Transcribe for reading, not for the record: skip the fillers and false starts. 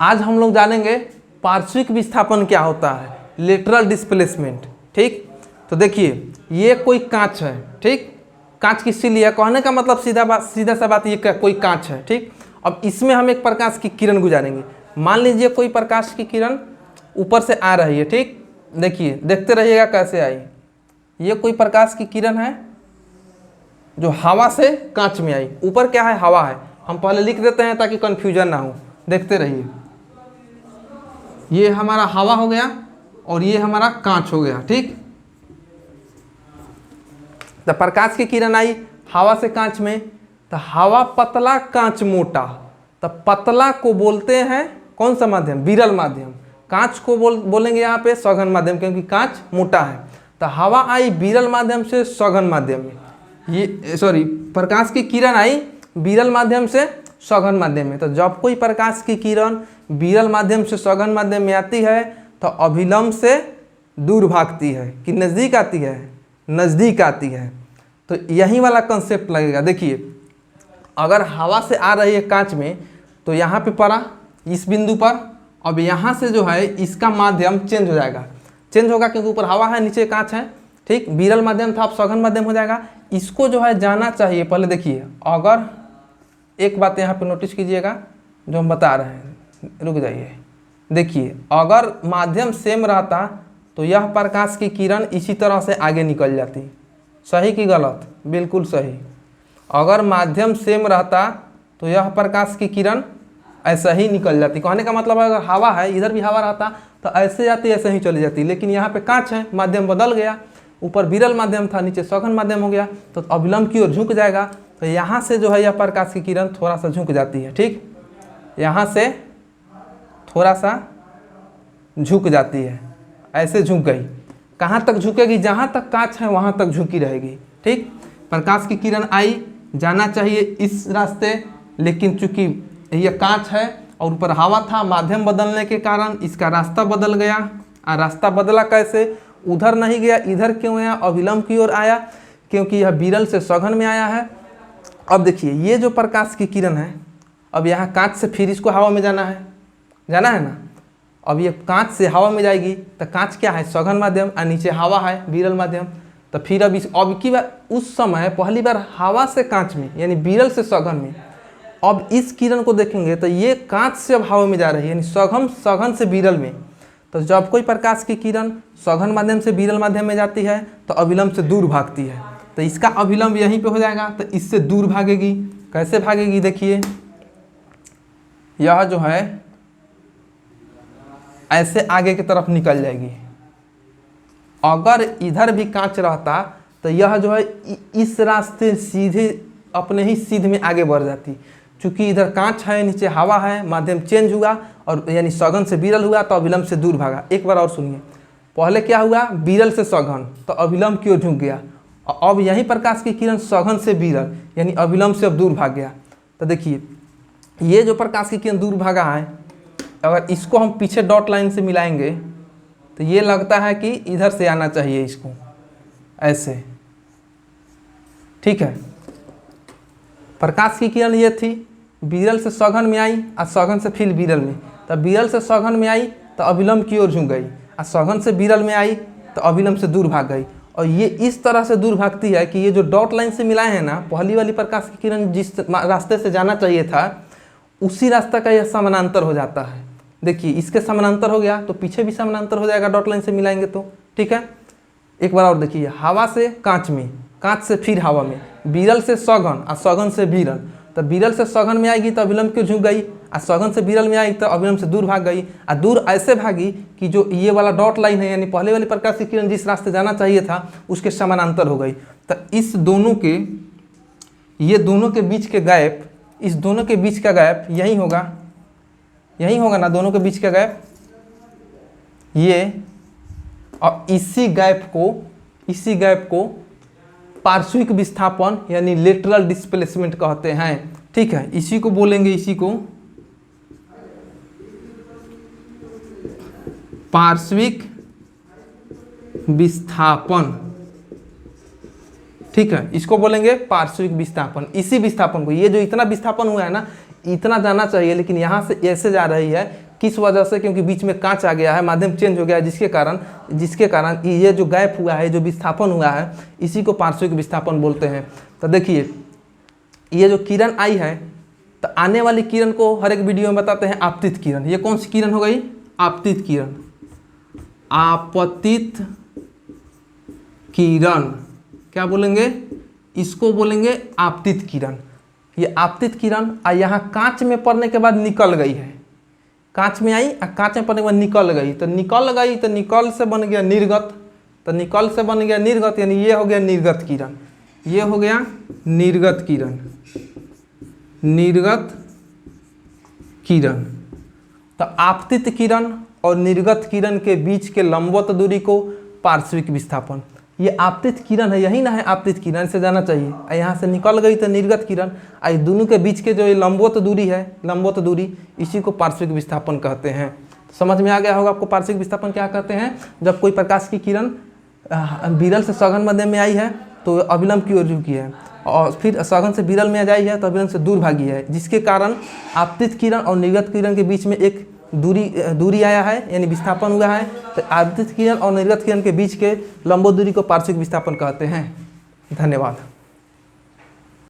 आज हम लोग जानेंगे पार्श्विक विस्थापन क्या होता है, लेटरल डिस्प्लेसमेंट। ठीक, तो देखिए ये कोई कांच है, ठीक, कांच की सिली है, कहने का मतलब सीधा सा बात, ये कोई कांच है। ठीक, अब इसमें हम एक प्रकाश की किरण गुजारेंगे। मान लीजिए कोई प्रकाश की किरण ऊपर से आ रही है, ठीक, देखिए देखते रहिएगा कैसे आई। ये कोई प्रकाश की किरण है जो हवा से कांच में आई, ऊपर क्या है, हवा है। हम पहले लिख देते हैं ताकि कंफ्यूजन ना हो, देखते रहिए। ये हमारा हवा हो गया और ये हमारा कांच हो गया। ठीक, तो प्रकाश की किरण आई हवा से कांच में, तो हवा पतला कांच मोटा, तो पतला को बोलते हैं कौन सा माध्यम, विरल माध्यम। कांच को बोलेंगे यहाँ पे सघन माध्यम, क्योंकि कांच मोटा है। तो हवा आई विरल माध्यम से सघन माध्यम में, ये सॉरी प्रकाश की किरण आई विरल माध्यम से सघन माध्यम में। तो जब कोई प्रकाश की किरण विरल माध्यम से सघन माध्यम में आती है तो अभिलंब से दूर भागती है कि नज़दीक आती है, नज़दीक आती है। तो यही वाला कंसेप्ट लगेगा। देखिए अगर हवा से आ रही है कांच में तो यहाँ पे पड़ा इस बिंदु पर, अब यहाँ से जो है इसका माध्यम चेंज हो जाएगा, चेंज होगा क्योंकि ऊपर हवा है नीचे कांच है। ठीक, विरल माध्यम था अब सघन माध्यम हो जाएगा। इसको जो है जाना चाहिए। पहले देखिए, अगर एक बात यहाँ पे नोटिस कीजिएगा जो हम बता रहे हैं, रुक जाइए। देखिए अगर माध्यम सेम रहता तो यह प्रकाश की किरण इसी तरह से आगे निकल जाती। सही कि गलत? बिल्कुल सही। अगर माध्यम सेम रहता तो यह प्रकाश की किरण ऐसा ही निकल जाती। कहने का मतलब अगर हवा है, इधर भी हवा रहता तो ऐसे जाती, ऐसे ही चली जाती। लेकिन यहाँ पे कांच है, माध्यम बदल गया, ऊपर विरल माध्यम था नीचे सघन माध्यम हो गया, तो अभिलंब की ओर झुक जाएगा। तो यहाँ से जो है यह प्रकाश की किरण थोड़ा सा झुक जाती है। ठीक, यहाँ से थोड़ा सा झुक जाती है, ऐसे झुक गई। कहाँ तक झुकेगी? जहाँ तक कांच है वहाँ तक झुकी रहेगी। ठीक, प्रकाश की किरण आई, जाना चाहिए इस रास्ते, लेकिन चूंकि यह कांच है और ऊपर हवा था, माध्यम बदलने के कारण इसका रास्ता बदल गया। और रास्ता बदला कैसे? उधर नहीं गया, इधर क्यों आया, अभिलंब की ओर आया, क्योंकि यह विरल से सघन में आया है। अब देखिए ये जो प्रकाश की किरण है, अब यहाँ कांच से फिर इसको हवा में जाना है, जाना है ना। अब ये कांच से हवा में जाएगी तो कांच क्या है, सघन माध्यम, और नीचे हवा है विरल माध्यम। तो फिर अब की बार उस समय पहली बार हवा से कांच में यानी विरल से सघन में, अब इस किरण को देखेंगे तो ये कांच से अब हवा में जा रही है, यानी सघन से विरल में। तो जब कोई प्रकाश की किरण सघन माध्यम से विरल माध्यम में जाती है तो अभिलंब से दूर भागती है। तो इसका अभिलंब यहीं पे हो जाएगा, तो इससे दूर भागेगी। कैसे भागेगी? देखिए यह जो है ऐसे आगे की तरफ निकल जाएगी। अगर इधर भी कांच रहता तो यह जो है इस रास्ते सीधे अपने ही सीध में आगे बढ़ जाती। चूंकि इधर कांच है, नीचे हवा है, माध्यम चेंज हुआ और यानी सघन से विरल हुआ तो अभिलंब से दूर भागा। एक बार और सुनिए, पहले क्या हुआ, विरल से सघन तो अभिलंब की ओर झुक गया। अब यही प्रकाश की किरण सघन से विरल यानी अभिलंब से अब दूर भाग गया। तो देखिए ये जो प्रकाश की किरण दूर भागा है, अगर इसको हम पीछे डॉट लाइन से मिलाएंगे तो ये लगता है कि इधर से आना चाहिए इसको, ऐसे। ठीक है, प्रकाश की किरण ये थी, विरल से सघन में आई और सघन से फिर विरल में। तो विरल से सघन में आई तो अभिलंब की ओर झुक गई, और सघन से विरल में आई तो अभिलंब से दूर भाग गई। और ये इस तरह से दूर भागती है कि ये जो डॉट लाइन से मिलाए हैं ना, पहली वाली प्रकाश की किरण जिस रास्ते से जाना चाहिए था उसी रास्ता का यह समानांतर हो जाता है। देखिए इसके समानांतर हो गया तो पीछे भी समानांतर हो जाएगा, डॉट लाइन से मिलाएंगे तो। ठीक है, एक बार और देखिए, हवा से कांच में, कांच से फिर हवा में, विरल से सघन और सघन से विरल। तो विरल से सघन में आएगी तो अभिलंब क्यों झुक गई, और सघन से विरल में आई तो अभिलंब से दूर भाग गई। और दूर ऐसे भागी कि जो ये वाला डॉट लाइन है यानी पहले वाली प्रकाश की किरण जिस रास्ते जाना चाहिए था उसके समानांतर हो गई। तो इस दोनों के, ये दोनों के बीच के गैप, इस दोनों के बीच का गैप यही होगा, यही होगा ना, दोनों के बीच का गैप ये। और इसी गैप को पार्श्विक विस्थापन यानी लेटरल डिस्प्लेसमेंट कहते हैं। ठीक है, इसी को बोलेंगे, इसी को पार्श्विक विस्थापन। ठीक है, इसको बोलेंगे पार्श्विक विस्थापन। इसी विस्थापन को, ये जो इतना विस्थापन हुआ है ना, इतना जाना चाहिए, लेकिन यहाँ से ऐसे जा रही है किस वजह से? क्योंकि बीच में कांच आ गया है, माध्यम चेंज हो गया है, जिसके कारण ये जो गैप हुआ है, जो विस्थापन हुआ है, इसी को पार्श्विक विस्थापन बोलते हैं। तो देखिए ये जो किरण आई है, तो आने वाली किरण को हर एक वीडियो में बताते हैं आपतित किरण। ये कौन सी किरण हो गई? आपतित किरण। आपतित किरण क्या बोलेंगे? इसको बोलेंगे आपतित किरण। ये आपतित किरण यहाँ कांच में पड़ने के बाद निकल गई है, कांच में आई और कांच में पड़ने के बाद निकल गई, तो निकल से बन गया निर्गत, तो निकल से बन गया निर्गत, यानी ये हो गया निर्गत किरण, ये हो गया निर्गत किरण। निर्गत किरण। तो आपतित किरण और निर्गत किरण के बीच के लंबवत दूरी को पार्श्विक विस्थापन। ये आपतित किरण है, यही ना है आपतित किरण, से जाना चाहिए। यहाँ से निकल गई तो निर्गत किरण, आई दोनों के बीच के जो ये लंबवत दूरी है, लंबवत दूरी, इसी को पार्श्विक विस्थापन कहते हैं। समझ में आ गया होगा आपको पार्श्विक विस्थापन क्या कहते हैं? जब कोई प्रकाश की किरण विरल से सघन माध्यम में आई है तो अविलंब की ओर झुकी है, और फिर सघन से विरल में आई है तो अविलंब से दूर भागी है, जिसके कारण आपतित किरण और निर्गत किरण के बीच में एक दूरी आया है, यानी विस्थापन हुआ है। तो आपतित किरण और निर्गत किरण के बीच के लंबवत दूरी को पार्श्विक विस्थापन कहते हैं। धन्यवाद।